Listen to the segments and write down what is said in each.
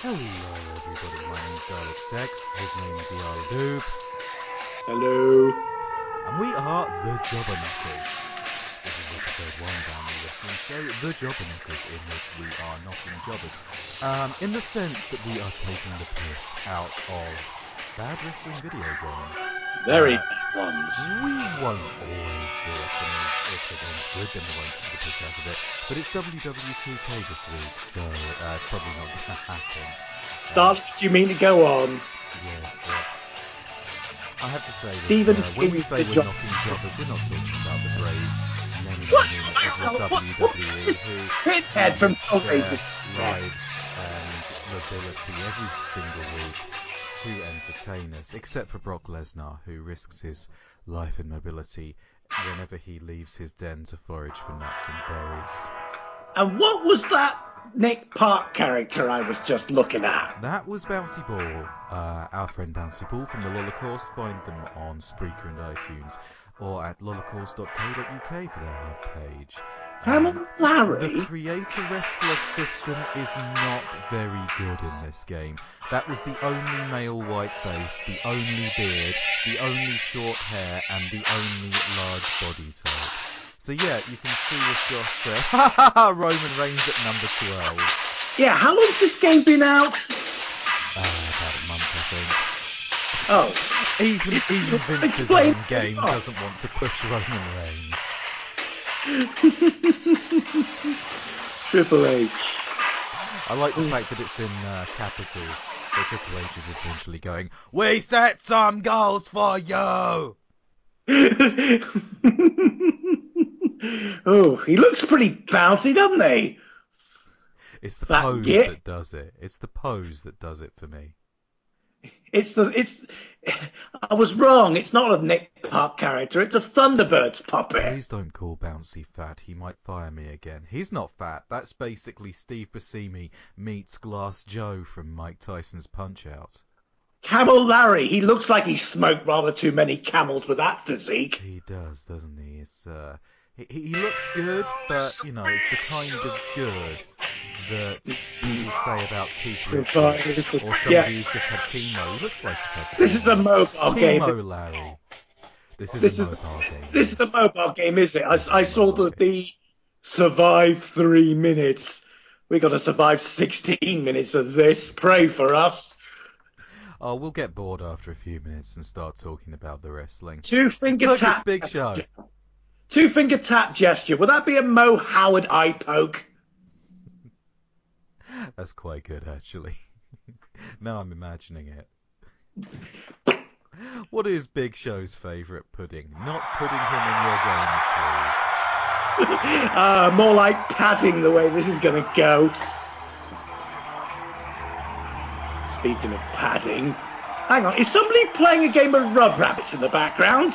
Hello everybody, my name's Dalek Sex, his name's Eala. Hello. And we are the Jobberknockers. This is episode 1 down the wrestling show, the Jobberknockers, in which we are knocking jobbers. In the sense that we are taking the piss out of bad wrestling video games. Very bad ones. We won't always do it. I mean, if the game's good, then we won't take the piss out of it. But it's WW2K this week, so it's probably not going to happen. Start if you mean to go on. Yes, I have to say Stephen that when we is say the we're knocking jobbers, we're not talking about the brave men and women of the WWE who Pinhead from risk their Hellraiser. lives and mobility every single week to entertain us, except for Brock Lesnar, who risks his life and mobility whenever he leaves his den to forage for nuts and berries. And what was that Nick Park character I was just looking at? That was Bouncy Ball, our friend Bouncy Ball from the Lolacourse. Find them on Spreaker and iTunes, or at lolacourse.co.uk for their page. Camel Larry? The creator wrestler system is not very good in this game. That was the only male white face, the only beard, the only short hair, and the only large body type. So yeah, you can see we've got Roman Reigns at number 12. Yeah, how long's this game been out? About a month, I think. Oh. Even Vince's own game doesn't want to push Roman Reigns. Triple H. I like the fact that it's in capitals. So Triple H is essentially going, "We set some goals for you!" Oh, he looks pretty bouncy, doesn't he? It's the pose that does it. It's the pose that does it for me. I was wrong. It's not a Nick Park character. It's a Thunderbirds puppet. Please don't call Bouncy fat. He might fire me again. He's not fat. That's basically Steve Buscemi meets Glass Joe from Mike Tyson's Punch-Out. Camel Larry. He looks like he smoked rather too many camels with that physique. He does, doesn't he? It's he looks good, but you know, it's the kind of good that people say about Keith Richards or somebody who's just had chemo. He looks like he's had chemo. This is a mobile game. Chemo Larry. This is a mobile game. This is a mobile game, is it? I saw the survive 3 minutes. We got to survive 16 minutes of this. Pray for us. Oh, we'll get bored after a few minutes and start talking about the wrestling. Two-finger tap. Big Show. Two-finger tap gesture. Would that be a Mo Howard eye poke? That's quite good, actually. Now I'm imagining it. What is Big Show's favourite pudding? Not putting him in your games, please. More like padding the way this is going to go. Speaking of padding, hang on, is somebody playing a game of Rub Rabbits in the background?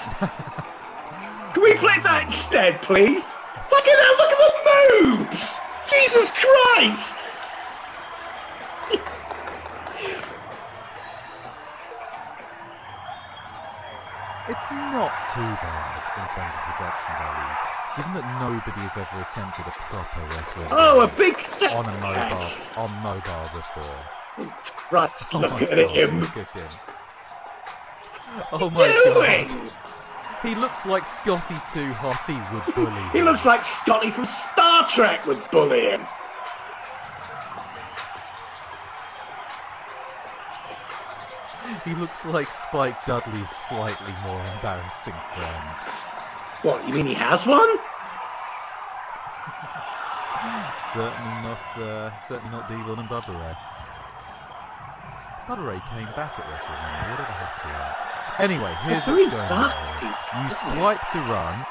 Can we play that instead, please? Fucking hell, look at the moves! Jesus Christ! It's not too bad in terms of production values, given that nobody has ever attempted a proper wrestling a big set on mobile before. Right, look at him. Look at him. Oh my god. He looks like Scotty Too Hottie would bully him. He looks like Scotty from Star Trek would bully him. He looks like Spike Dudley's slightly more embarrassing friend. What, you mean he has one? Certainly not Devon and Bubba Ray. Bubba Ray came back at WrestleMania. Whatever happened to that? Anyway, here's what's going on. You swipe to run.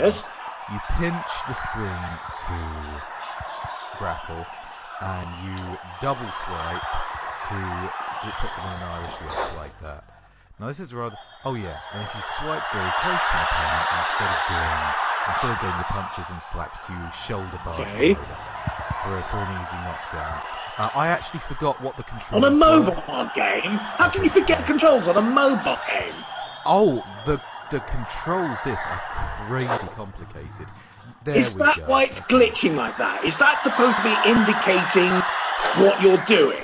Yes. You pinch the spring to grapple, and you double swipe to put them in an Irish lock like that. Now this is rather... Oh yeah, and if you swipe very close to an opponent, instead of doing the punches and slaps, you shoulder barge for an easy knockdown. I actually forgot what the controls on a mobile game? How can you forget controls on a mobile game? Oh, the controls this are crazy complicated. Is that why it's glitching like that? Is that supposed to be indicating what you're doing.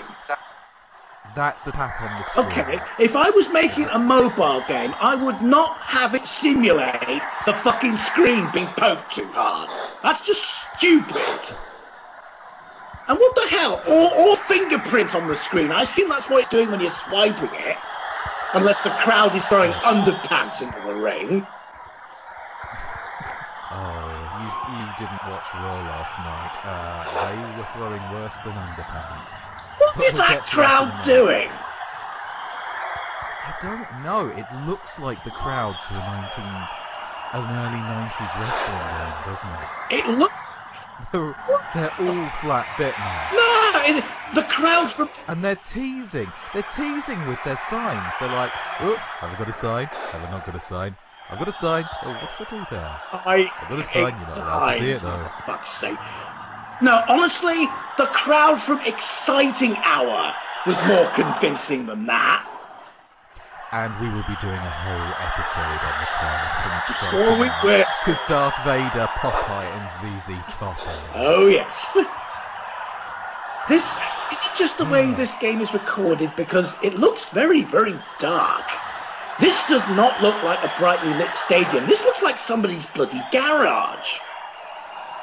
That's the tap on the screen. Okay, if I was making a mobile game, I would not have it simulate the fucking screen being poked too hard. That's just stupid. And what the hell? Or fingerprints on the screen. I assume that's what it's doing when you're swiping it. Unless the crowd is throwing underpants into the ring. Oh, you didn't watch Raw last night. They were throwing worse than underpants. What is that crowd doing? I don't know. It looks like the crowd to an early 90s wrestling game, doesn't it? It looks... They're all flat bit now. No, the crowd from... And they're teasing. They're teasing with their signs. They're like, oh, have I got a sign? Have I not got a sign? I've got a sign. Oh, what did I do there? I've got a sign. You're not allowed to see it, though. For fuck's sake. No, honestly, the crowd from Exciting Hour was more convincing than that. And we will be doing a whole episode on the crowd from Exciting Sure we will. Because Darth Vader, Popeye, and ZZ Top. Oh, yes. Is it just the way this game is recorded? Because it looks very, very dark. This does not look like a brightly lit stadium. This looks like somebody's bloody garage.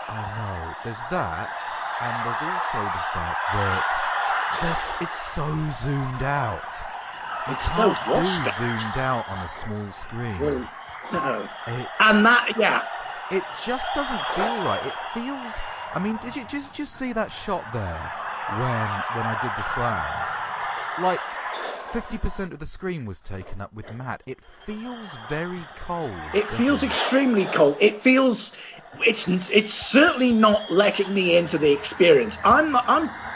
I know. There's that, and there's also the fact that it's so zoomed out. You can't do zoomed out on a small screen. Well, no. And that, yeah. It just doesn't feel right. It feels... I mean, did you just see that shot there when I did the slam? Like, 50% of the screen was taken up with matte. It feels very cold. It feels extremely cold. It feels... It's certainly not letting me into the experience. I'm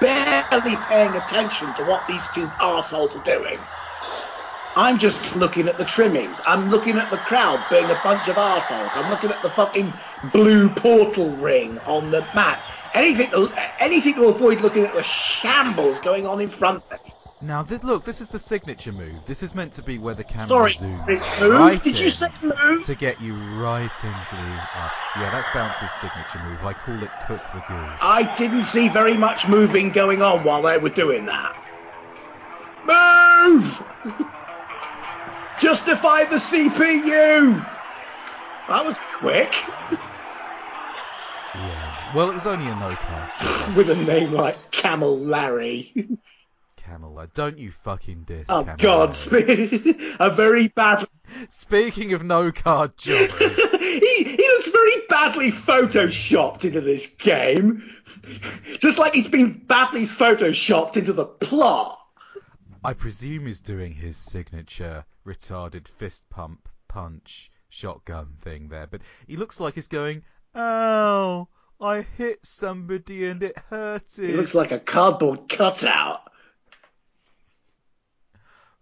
barely paying attention to what these two arseholes are doing. I'm just looking at the trimmings. I'm looking at the crowd being a bunch of arseholes. I'm looking at the fucking blue portal ring on the mat. Anything to avoid looking at the shambles going on in front of me. Now, look, this is the signature move. This is meant to be where the camera zooms move? right Did you say move? to get you right into the... yeah, that's Bounce's signature move. I call it Cook the Goose. I didn't see very much moving going on while they were doing that. Move! Justify the CPU! That was quick. Yeah. Well, it was only a no-card. With a name like Camel Larry. Camel, don't you fucking diss. Oh, Camel God. A very bad... Speaking of no-card jobbers... he looks very badly photoshopped into this game. Just like he's been badly photoshopped into the plot. I presume he's doing his signature retarded fist pump punch shotgun thing there, but he looks like he's going, "Ow, I hit somebody and it hurted." He looks like a cardboard cutout.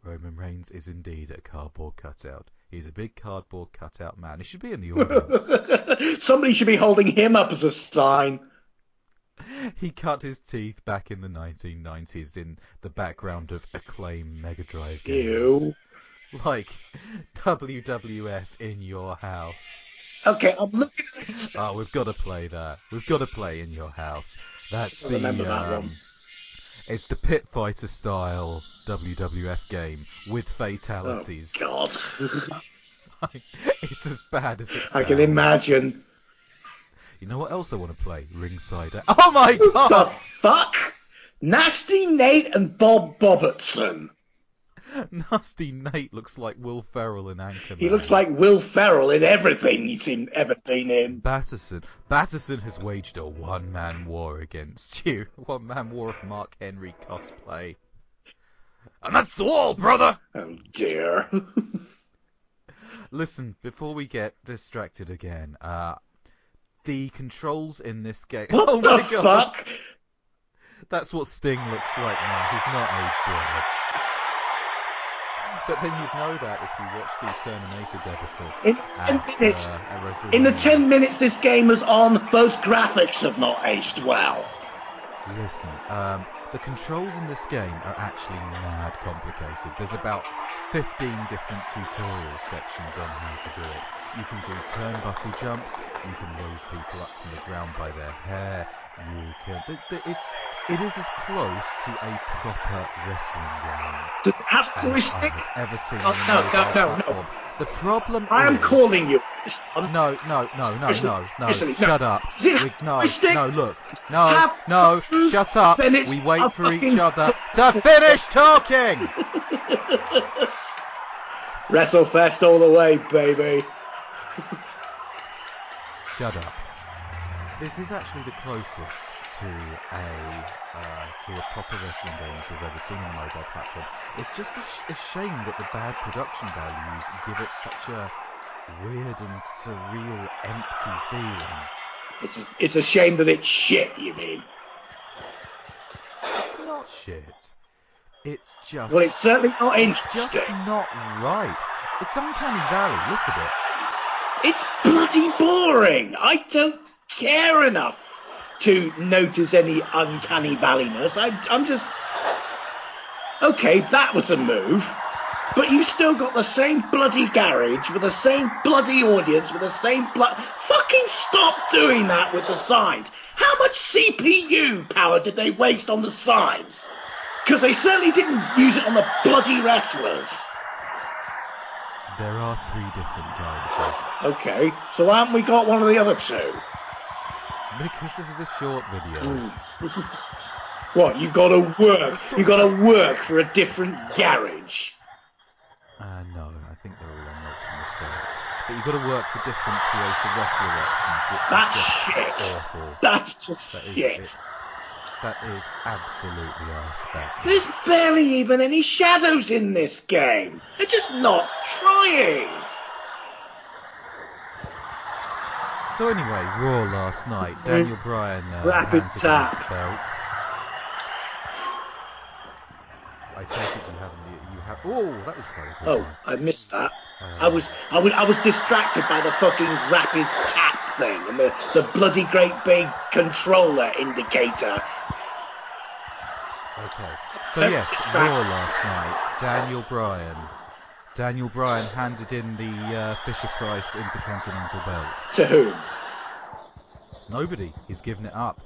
Roman Reigns is indeed a cardboard cutout. He's a big cardboard cutout man. He should be in the audience. Somebody should be holding him up as a sign. He cut his teeth back in the 1990s in the background of Acclaim Mega Drive games. Ew. Like WWF in your house. Okay, I'm looking at this. Oh, we've got to play that. We've got to play In Your House. That's I remember that one. It's the Pit Fighter style WWF game with fatalities. Oh, God. It's as bad as it sounds. I can imagine. You know what else I want to play? Ringside. Oh my God! What the fuck? Nasty Nate and Bob Bobertson. Nasty Nate looks like Will Ferrell in Anchorman. He looks like Will Ferrell in everything he's ever been in. Batterson has waged a one-man war against you. One-man war of Mark Henry cosplay. And that's the wall, brother! Oh dear. Listen, before we get distracted again, the controls in this game... What oh the my God. fuck? That's what Sting looks like now. He's not aged well. But then you'd know that if you watched the Terminator debacle. In the 10 minutes this game is on, those graphics have not aged well. Listen, the controls in this game are actually mad complicated. There's about 15 different tutorial sections on how to do it. You can do turnbuckle jumps, you can raise people up from the ground by their hair, you can... It is as close to a proper wrestling game Does it have a as joystick? I have ever seen Oh, on a no, mobile no. platform. The problem I am is... calling you. No. Seriously, Shut up. Does it have a joystick? Look. Have No, buttons? shut up. Then it's We wait a for each fucking- other to finish talking! WrestleFest all the way, baby. Shut up. This is actually the closest to a proper wrestling game as we've ever seen on a mobile platform. It's just a shame that the bad production values give it such a weird and surreal, empty feeling. It's a shame that it's shit, you mean? It's not shit. It's just... Well, it's certainly not It's just interesting. not right. It's Uncanny Valley, look at it. It's bloody boring. I don't care enough to notice any uncanny valleyness. I'm just... Okay, that was a move. But you still got the same bloody garage with the same bloody audience with the same Fucking stop doing that with the signs. How much CPU power did they waste on the signs? Because they certainly didn't use it on the bloody wrestlers. There are 3 different garages. Okay, so haven't we got one of the other 2? Because this is a short video. What, you've got to work? You've got to work for a different garage? No, I think they're all unlocked from the start. But you've got to work for different creative wrestler options, which That's is just shit. awful. That's just That is shit. That is absolutely arse-backwards. There's barely even any shadows in this game. They're just not trying. So anyway, Raw last night. Daniel Bryan Rapid handed tap. his belt. I take it you haven't. You have. Oh, that was quite a good Oh, one. I missed that. I was distracted by the fucking rapid tap thing and the bloody great big controller indicator. Okay. So yes, Raw last night. Daniel Bryan handed in the Fisher-Price Intercontinental belt. To whom? Nobody. He's given it up.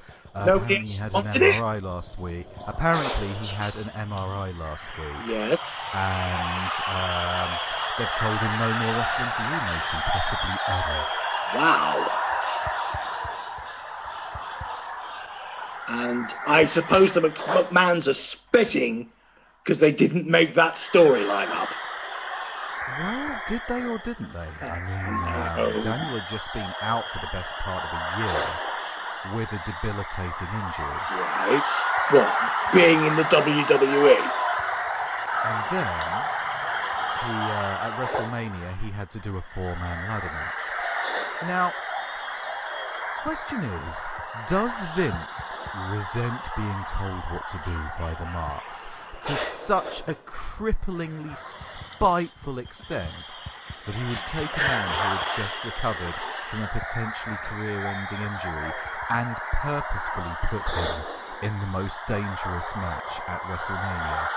Nobody Apparently he had an wanted it? MRI last week. Apparently he had an MRI last week. Yes. And they've told him no more wrestling for you, matey, possibly ever. Wow. And I suppose the McMahons are spitting because they didn't make that storyline up. Well, did they or didn't they? I mean, Daniel had just been out for the best part of a year with a debilitating injury. Right. What? Being in the WWE? And then, at WrestleMania, he had to do a 4-man ladder match. Now, question is, does Vince resent being told what to do by the marks to such a cripplingly spiteful extent that he would take a man who had just recovered from a potentially career-ending injury and purposefully put him in the most dangerous match at WrestleMania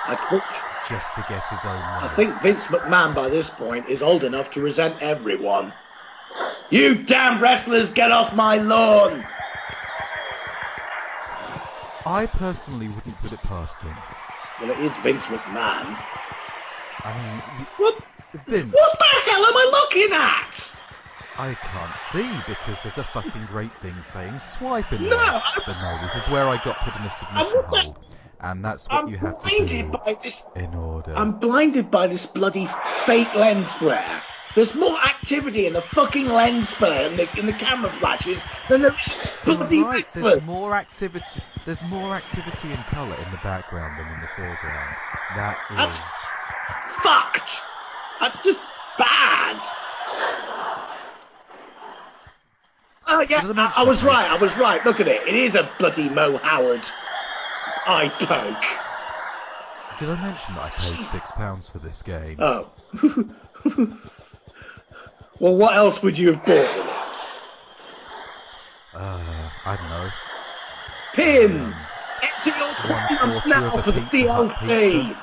just to get his own way? I think Vince McMahon by this point is old enough to resent everyone. You damn wrestlers, get off my lawn! I personally wouldn't put it past him. Well, it is Vince McMahon. I mean, What? Vince, What the hell am I looking at? I can't see because there's a fucking great thing saying swipe in No, there. But no, this is where I got put in a submission hold. And that's what you have to do by this. in order. I'm blinded by this bloody fake lens flare. There's more activity in the fucking lens flare and in the camera flashes than there is in bloody You're right, wrestlers. there's more activity and colour in the background than in the foreground. That's is... fucked. That's just bad. Oh yeah, I was right. Look at it. It is a bloody Mo Howard eye poke. Did I mention that I paid £6 for this game? Oh. Well, what else would you have bought with it? I don't know. Pin! Enter your 1/4 now of a for the Pizza Hut DLC! pizza.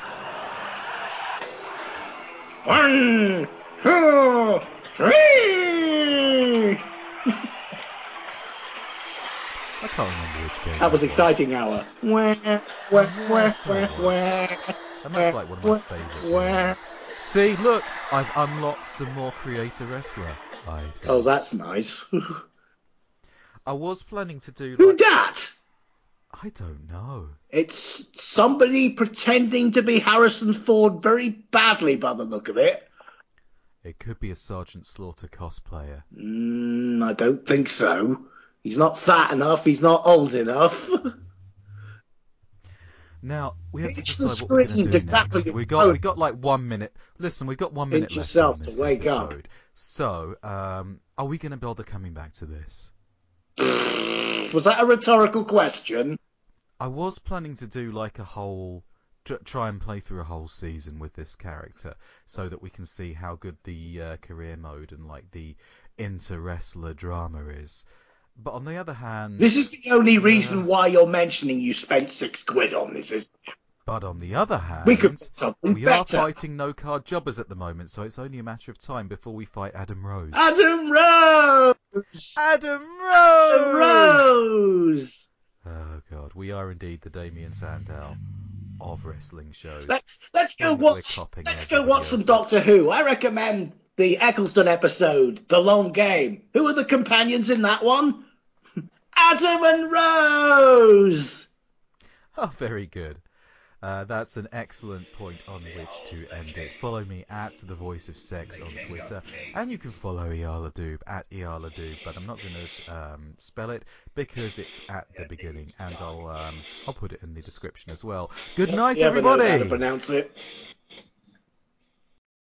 1, 2, 3! I can't remember game That was exciting hour. Wah, wah, wah, Yes, that was. And that's like one of my favourite games. See, look, I've unlocked some more Creator Wrestler items. Oh, that's nice. I was planning to do Who like... dat? I don't know. It's somebody pretending to be Harrison Ford very badly by the look of it. It could be a Sergeant Slaughter cosplayer. I don't think so. He's not fat enough, he's not old enough. Now, we have to Pitch the decide what we're going screen to to do grapple next. your We got like 1 minute. Listen, we've got 1 minute Pinch left yourself on this to wake up. episode. So, are we going to bother coming back to this? Was that a rhetorical question? I was planning to do like a whole... try and play through a whole season with this character so that we can see how good the career mode and like the inter-wrestler drama is. But on the other hand... This is the only reason why you're mentioning you spent £6 on this, isn't it? But on the other hand, We could put something we are better. fighting no-card jobbers at the moment, so it's only a matter of time before we fight Adam Rose. Adam Rose! Adam Rose! Adam Rose! Oh god, we are indeed the Damien Sandow of wrestling shows. Let's go And we're watch. copying Let's go everybody watch some else's. Doctor Who. I recommend the Eccleston episode, The Long Game. Who are the companions in that one? Adam and Rose. Oh, very good. That's an excellent point on which to end it. Follow me at The Voice of Sex on Twitter, and you can follow Eala Doob at Eala Doob, but I'm not going to spell it because it's at the beginning, and I'll put it in the description as well. Good night, He ever knows everybody. how to pronounce it.